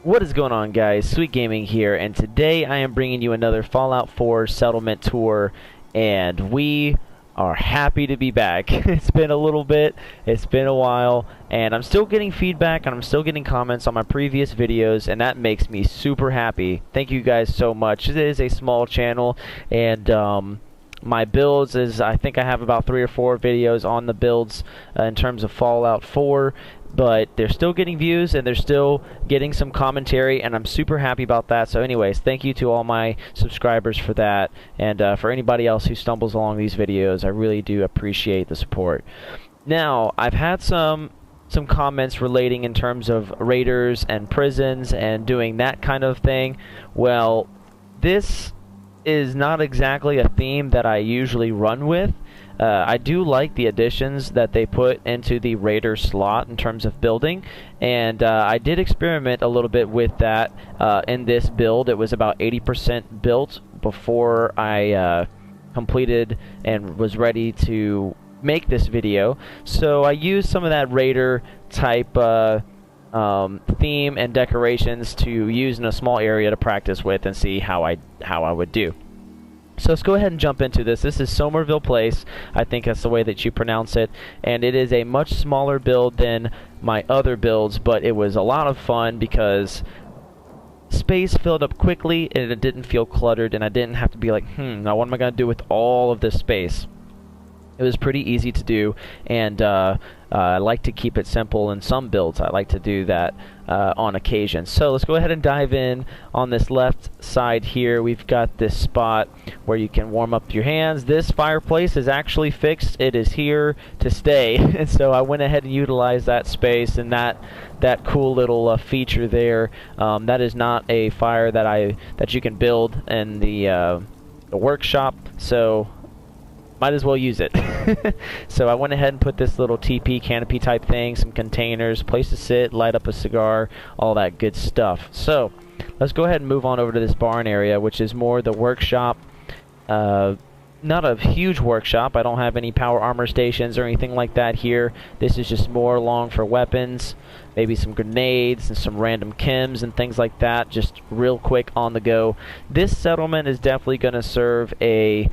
What is going on, guys? Sweet Gaming here, and today I am bringing you another Fallout 4 settlement tour, and we are happy to be back. It's been a little bit, it's been a while, and I'm still getting feedback and I'm still getting comments on my previous videos, and that makes me super happy. Thank you guys so much. It is a small channel, and my builds is, I think I have about 3 or 4 videos on the builds in terms of Fallout 4, but they're still getting views and they're still getting some commentary, and I'm super happy about that. So anyways, thank you to all my subscribers for that, and for anybody else who stumbles along these videos, I really do appreciate the support. Now, I've had some comments relating in terms of raiders and prisons and doing that kind of thing. Well, this is not exactly a theme that I usually run with. I do like the additions that they put into the Raider slot in terms of building, and I did experiment a little bit with that in this build. It was about 80% built before I completed and was ready to make this video. So I used some of that Raider type theme and decorations to use in a small area to practice with and see how I would do. So let's go ahead and jump into this. This is Somerville Place. I think that's the way that you pronounce it. And it is a much smaller build than my other builds, but it was a lot of fun because space filled up quickly and it didn't feel cluttered, and I didn't have to be like, now what am I going to do with all of this space? It was pretty easy to do, and I like to keep it simple in some builds. I like to do that on occasion. So let's go ahead and dive in. On this left side here, we've got this spot where you can warm up your hands. This fireplace is actually fixed. It is here to stay, and so I went ahead and utilized that space and that cool little feature there. That is not a fire that you can build in the workshop, so might as well use it. So I went ahead and put this little TP canopy type thing, some containers, place to sit, light up a cigar, all that good stuff. So let's go ahead and move on over to this barn area, which is more the workshop. Not a huge workshop. I don't have any power armor stations or anything like that here. This is just more along for weapons, maybe some grenades and some random chems and things like that, just real quick on the go. This settlement is definitely going to serve a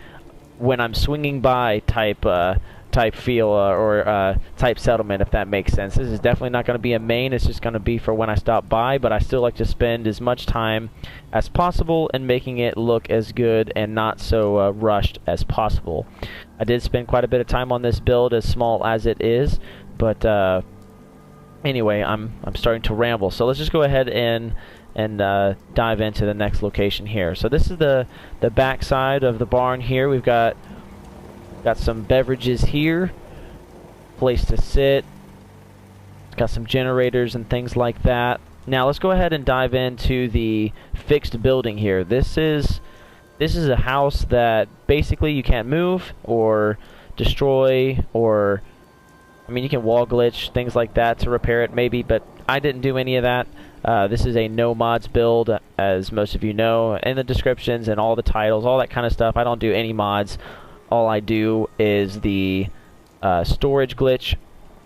when I'm swinging by type feel or type settlement, if that makes sense. This is definitely not going to be a main. It's just going to be for when I stop by, but I still like to spend as much time as possible in making it look as good and not so rushed as possible. I did spend quite a bit of time on this build, as small as it is, but anyway, I'm starting to ramble, so let's just go ahead and dive into the next location here. So this is the back side of the barn here. We've got some beverages here, place to sit, got some generators and things like that. Now let's go ahead and dive into the fixed building here. This is a house that basically you can't move or destroy, or I mean, you can wall glitch, things like that to repair it maybe, but I didn't do any of that. This is a no mods build, as most of you know, in the descriptions and all the titles, all that kind of stuff. I don't do any mods. All I do is the storage glitch,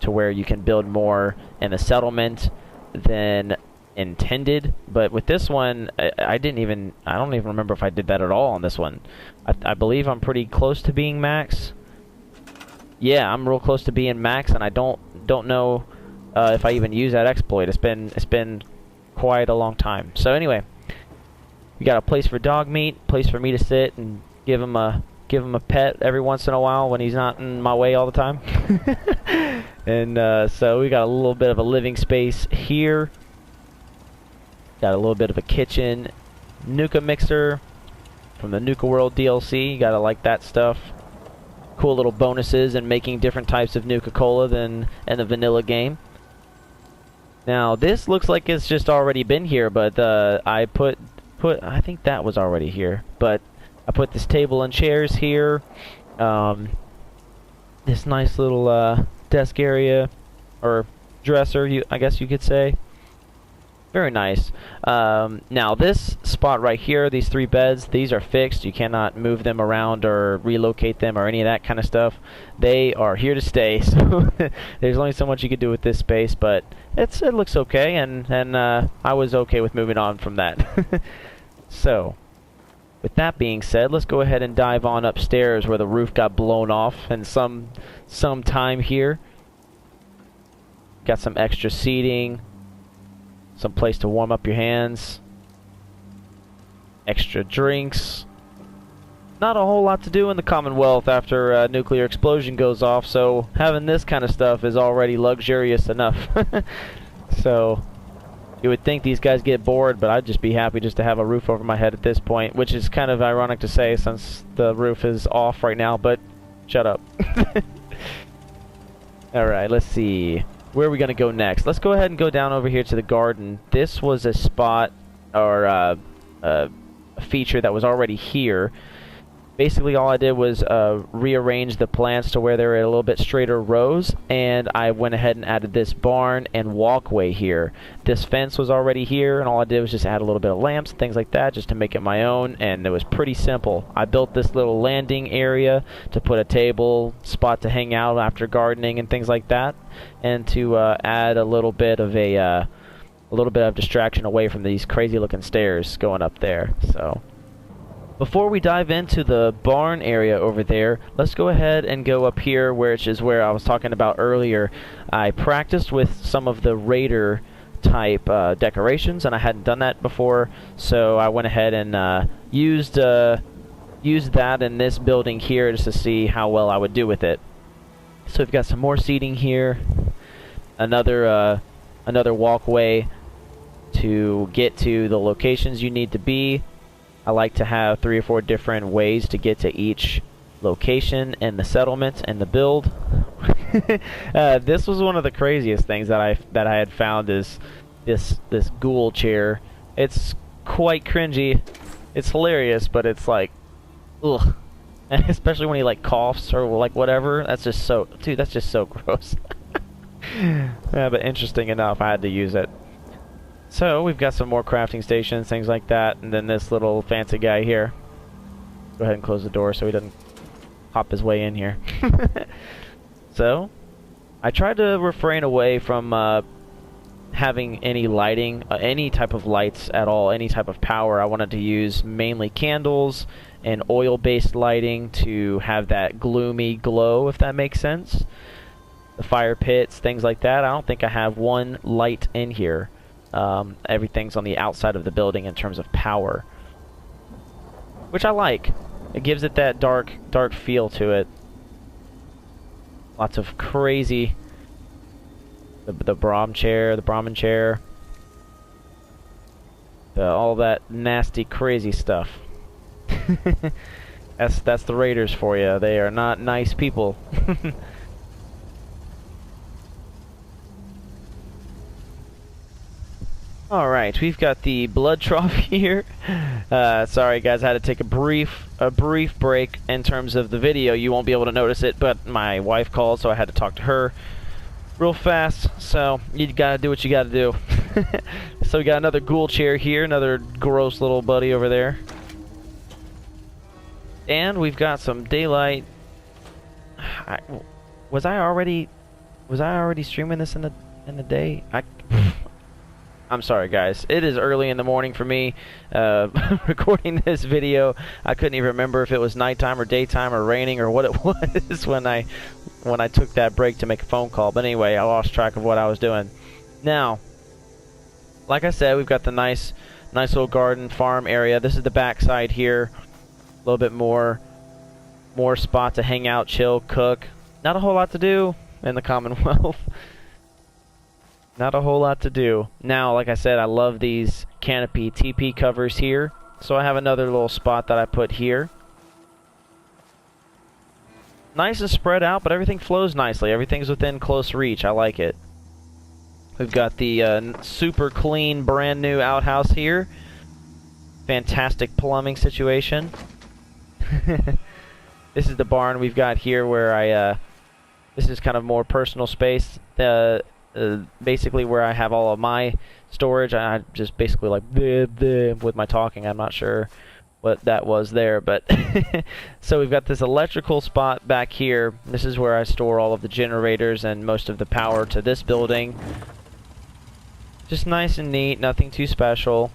to where you can build more in the settlement than intended. But with this one, I don't even remember if I did that at all on this one. I believe I'm pretty close to being max. Yeah, I'm real close to being max, and I don't know if I even use that exploit. It's been quite a long time. So anyway, we got a place for dog meat, place for me to sit and give him a pet every once in a while when he's not in my way all the time. And so we got a little bit of a living space here. Got a little bit of a kitchen, Nuka mixer from the Nuka World DLC. You gotta like that stuff. Cool little bonuses in making different types of Nuka-Cola than in the vanilla game. Now this looks like it's just already been here, but I I think that was already here, but I put this table and chairs here. This nice little desk area, or dresser, I guess you could say. Very nice. Now this spot right here, these 3 beds, these are fixed. You cannot move them around or relocate them or any of that kind of stuff. They are here to stay. So there's only so much you can do with this space, but it looks okay, and I was okay with moving on from that. So, with that being said, let's go ahead and dive on upstairs where the roof got blown off in some time here. Got some extra seating. Some place to warm up your hands. Extra drinks. Not a whole lot to do in the Commonwealth after a nuclear explosion goes off, so having this kind of stuff is already luxurious enough. So, you would think these guys get bored, but I'd just be happy just to have a roof over my head at this point, which is kind of ironic to say since the roof is off right now, but shut up. Alright, let's see. Where are we going to go next? Let's go ahead and go down over here to the garden. This was a spot, or a feature that was already here. Basically, all I did was rearrange the plants to where they were in a little bit straighter rows, and I went ahead and added this barn and walkway here. This fence was already here, and all I did was just add a little bit of lamps and things like that just to make it my own, and it was pretty simple. I built this little landing area to put a table, spot to hang out after gardening and things like that, and to add a little bit of distraction away from these crazy looking stairs going up there. So before we dive into the barn area over there, let's go ahead and go up here, which is where I was talking about earlier. I practiced with some of the Raider type decorations, and I hadn't done that before, so I went ahead and used that in this building here just to see how well I would do with it. So we've got some more seating here, another walkway to get to the locations you need to be. I like to have 3 or 4 different ways to get to each location and the settlement and the build. This was one of the craziest things that I had found is this ghoul chair. It's quite cringy. It's hilarious, but it's like, ugh. And especially when he like coughs or like whatever. That's just so, dude. That's just so gross. Yeah, but interesting enough, I had to use it. So, we've got some more crafting stations, things like that, and then this little fancy guy here. Go ahead and close the door so he doesn't hop his way in here. So, I tried to refrain away from having any lighting, any type of lights at all, any type of power. I wanted to use mainly candles and oil-based lighting to have that gloomy glow, if that makes sense. The fire pits, things like that. I don't think I have one light in here. Everything's on the outside of the building in terms of power, which I like. It gives it that dark feel to it. Lots of crazy, the Brahmin chair, all that nasty, crazy stuff. That's the Raiders for you. They are not nice people. Alright, we've got the blood trough here. Sorry guys, I had to take a brief break in terms of the video. You won't be able to notice it, but my wife called, so I had to talk to her real fast. So, you gotta do what you gotta do. So we got another ghoul chair here, another gross little buddy over there. And we've got some daylight. Was I already streaming this in the day? I'm sorry guys, it is early in the morning for me recording this video. I couldn't even remember if it was nighttime or daytime or raining or what it was when I took that break to make a phone call. But anyway, I lost track of what I was doing. Now, like I said, we've got the nice little garden farm area. This is the back side here. A little bit more spot to hang out, chill, cook. Not a whole lot to do in the Commonwealth. Not a whole lot to do. Now, like I said, I love these canopy TP covers here. So I have another little spot that I put here. Nice and spread out, but everything flows nicely. Everything's within close reach. I like it. We've got the super clean, brand new outhouse here. Fantastic plumbing situation. This is the barn we've got here where this is kind of more personal space. Basically where I have all of my storage. I just basically like bleh, bleh, with my talking. I'm not sure what that was there, but so we've got this electrical spot back here. This is where I store all of the generators and most of the power to this building. Just nice and neat, nothing too special.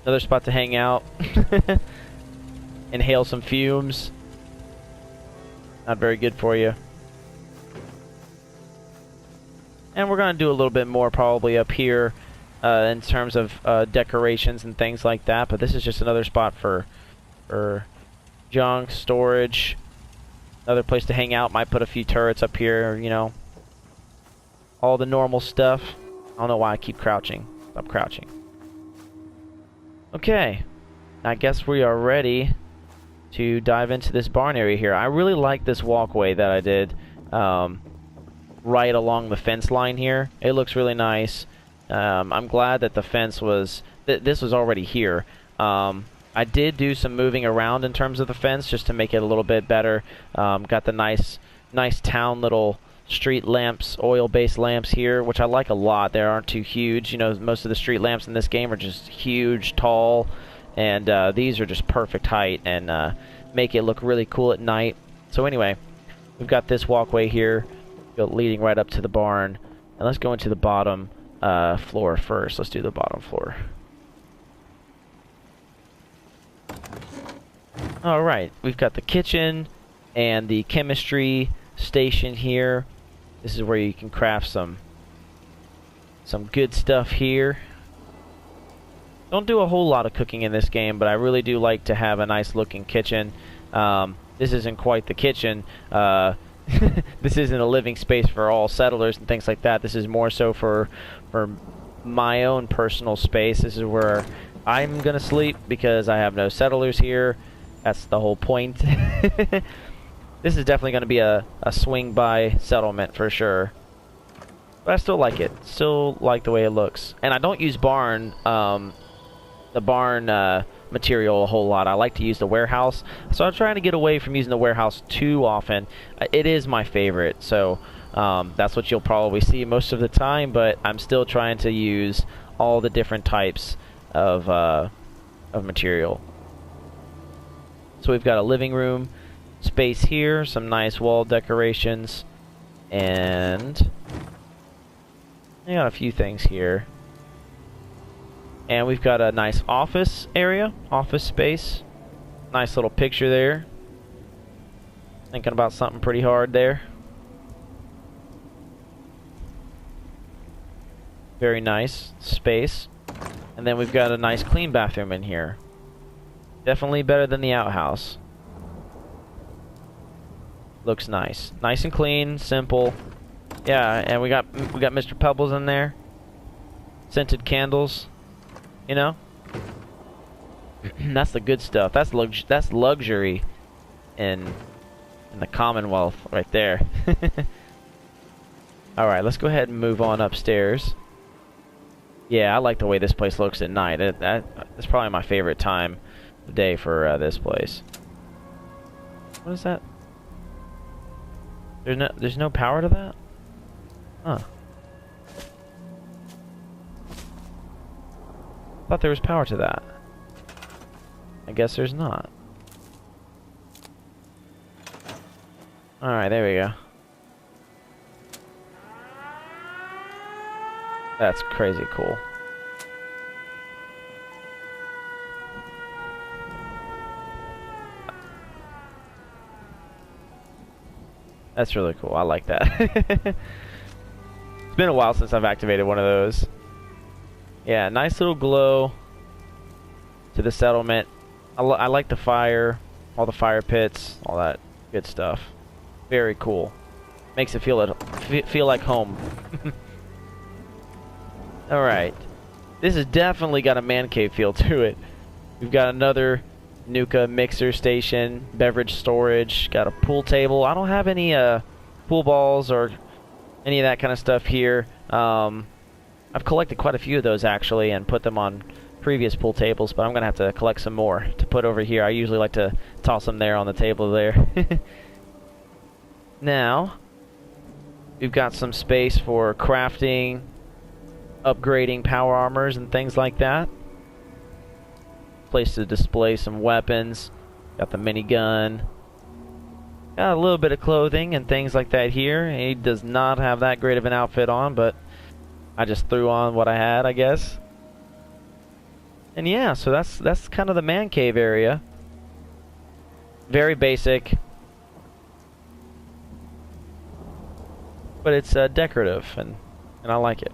Another spot to hang out. Inhale some fumes. Not very good for you. And we're going to do a little bit more probably up here in terms of decorations and things like that. But this is just another spot for junk, storage. Another place to hang out. Might put a few turrets up here, you know. All the normal stuff. I don't know why I keep crouching. Stop crouching. Okay. I guess we are ready to dive into this barn area here. I really like this walkway that I did right along the fence line here. It looks really nice. I'm glad that the fence was... this was already here. I did do some moving around in terms of the fence just to make it a little bit better. Got the nice town little street lamps, oil-based lamps here, which I like a lot. They aren't too huge. You know, most of the street lamps in this game are just huge, tall, and these are just perfect height and make it look really cool at night. So anyway, we've got this walkway here leading right up to the barn, and let's go into the bottom floor first. Let's do the bottom floor. Alright, we've got the kitchen and the chemistry station here. This is where you can craft some good stuff here. Don't do a whole lot of cooking in this game, but I really do like to have a nice looking kitchen. This isn't quite the kitchen. This isn't a living space for all settlers and things like that. This is more so for my own personal space. This is where I'm gonna sleep because I have no settlers here. That's the whole point. This is definitely going to be a swing-by settlement for sure. But I still like it. Still like the way it looks. And I don't use the barn material a whole lot. I like to use the warehouse. So I'm trying to get away from using the warehouse too often. It is my favorite. So that's what you'll probably see most of the time. But I'm still trying to use all the different types of material. So we've got a living room space here, some nice wall decorations, and I got a few things here. And we've got a nice office area, office space. Nice little picture there. Thinking about something pretty hard there. Very nice space. And then we've got a nice clean bathroom in here. Definitely better than the outhouse. Looks nice. Nice and clean, simple. Yeah, and we got Mr. Pebbles in there. Scented candles. You know? That's the good stuff. That's luxury in the Commonwealth right there. Alright, let's go ahead and move on upstairs. Yeah, I like the way this place looks at night. That's probably my favorite time of day for this place. What is that? There's no power to that? Huh. Thought there was power to that. I guess there's not. Alright, there we go. That's crazy cool. That's really cool. I like that. It's been a while since I've activated one of those. Yeah, nice little glow to the settlement. I like the fire, all the fire pits, all that good stuff. Very cool. Makes it feel like home. Alright. This has definitely got a man cave feel to it. We've got another Nuka mixer station, beverage storage, got a pool table. I don't have any pool balls or any of that kind of stuff here. I've collected quite a few of those actually and put them on previous pool tables, but I'm gonna have to collect some more to put over here. I usually like to toss them there on the table there. Now We've got some space for crafting, upgrading power armors and things like that. Place to display some weapons. Got the minigun. Got a little bit of clothing and things like that here. He does not have that great of an outfit on, but I just threw on what I had, I guess. And yeah, so that's kind of the man cave area. Very basic. But it's decorative, and I like it.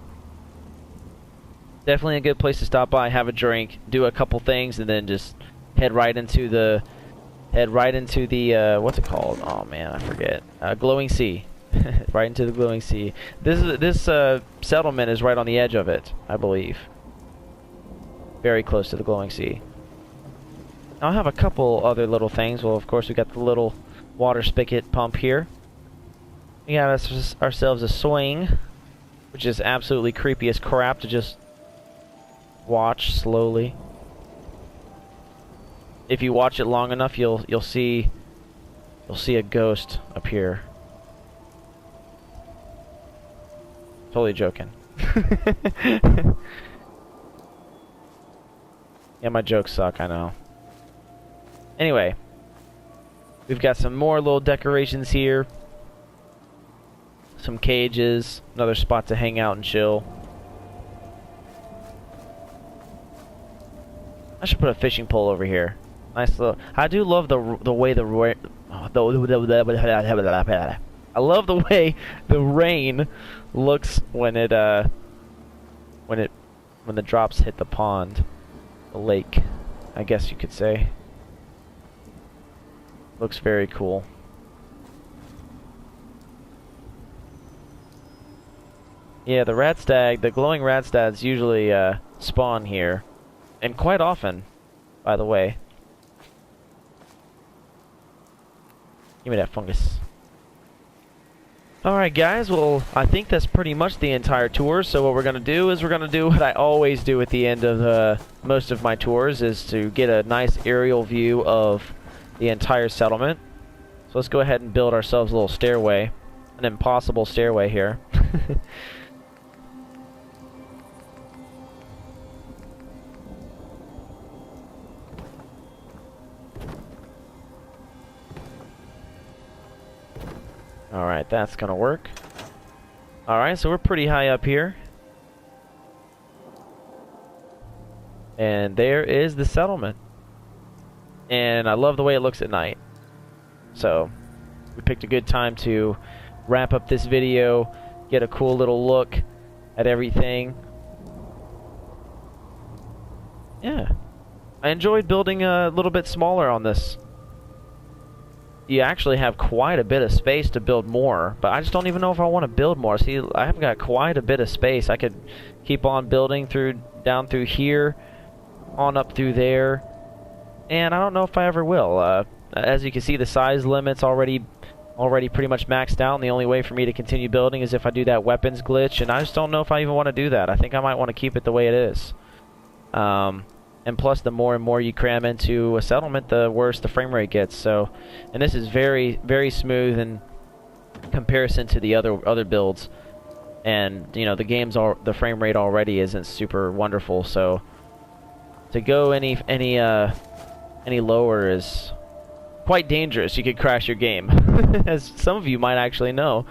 Definitely a good place to stop by, have a drink, do a couple things, and then just head right into the what's it called? Oh man, I forget. Glowing Sea. Right into the Glowing Sea. This settlement is right on the edge of it, I believe. Very close to the Glowing Sea. I'll have a couple other little things. Well, of course, we got the little water spigot pump here. We got ourselves a swing, which is absolutely creepy as crap to just watch slowly. If you watch it long enough, you'll see a ghost appear. Totally joking. Yeah, my jokes suck, I know. Anyway, we've got some more little decorations here. Some cages, another spot to hang out and chill. I should put a fishing pole over here. Nice little. I do love the way I love the way the rain looks when the drops hit the pond, the lake, I guess you could say. Looks very cool. Yeah, the rat stag, the glowing rat stags usually spawn here, and quite often, by the way. Give me that fungus. Alright guys, well, I think that's pretty much the entire tour, so what we're going to do is we're going to do what I always do at the end of most of my tours, is to get a nice aerial view of the entire settlement. So let's go ahead and build ourselves a little stairway, an impossible stairway here. Alright, that's gonna work. Alright, so we're pretty high up here. And there is the settlement. And I love the way it looks at night. So, we picked a good time to wrap up this video, get a cool little look at everything. Yeah. I enjoyed building a little bit smaller on this. You actually have quite a bit of space to build more, but I just don't even know if I want to build more. See, I have got quite a bit of space. I could keep on building down through here, on up through there, and I don't know if I ever will. As you can see, the size limit's already pretty much maxed out, and the only way for me to continue building is if I do that weapons glitch, and I just don't know if I even want to do that. I think I might want to keep it the way it is. And plus, the more and more you cram into a settlement, the worse the frame rate gets. So, and this is very, very smooth in comparison to the other builds. And you know, the frame rate already isn't super wonderful. So, to go any lower is quite dangerous. You could crash your game, as some of you might actually know.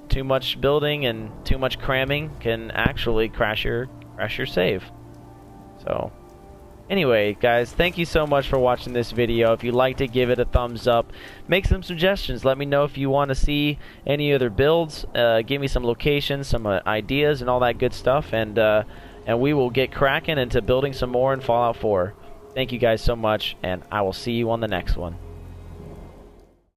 Too much building and too much cramming can actually crash your save. So. Anyway, guys, thank you so much for watching this video. If you'd like to give it a thumbs up, make some suggestions. Let me know if you want to see any other builds. Give me some locations, some ideas, and all that good stuff. And we will get cracking into building some more in Fallout 4. Thank you guys so much, and I will see you on the next one.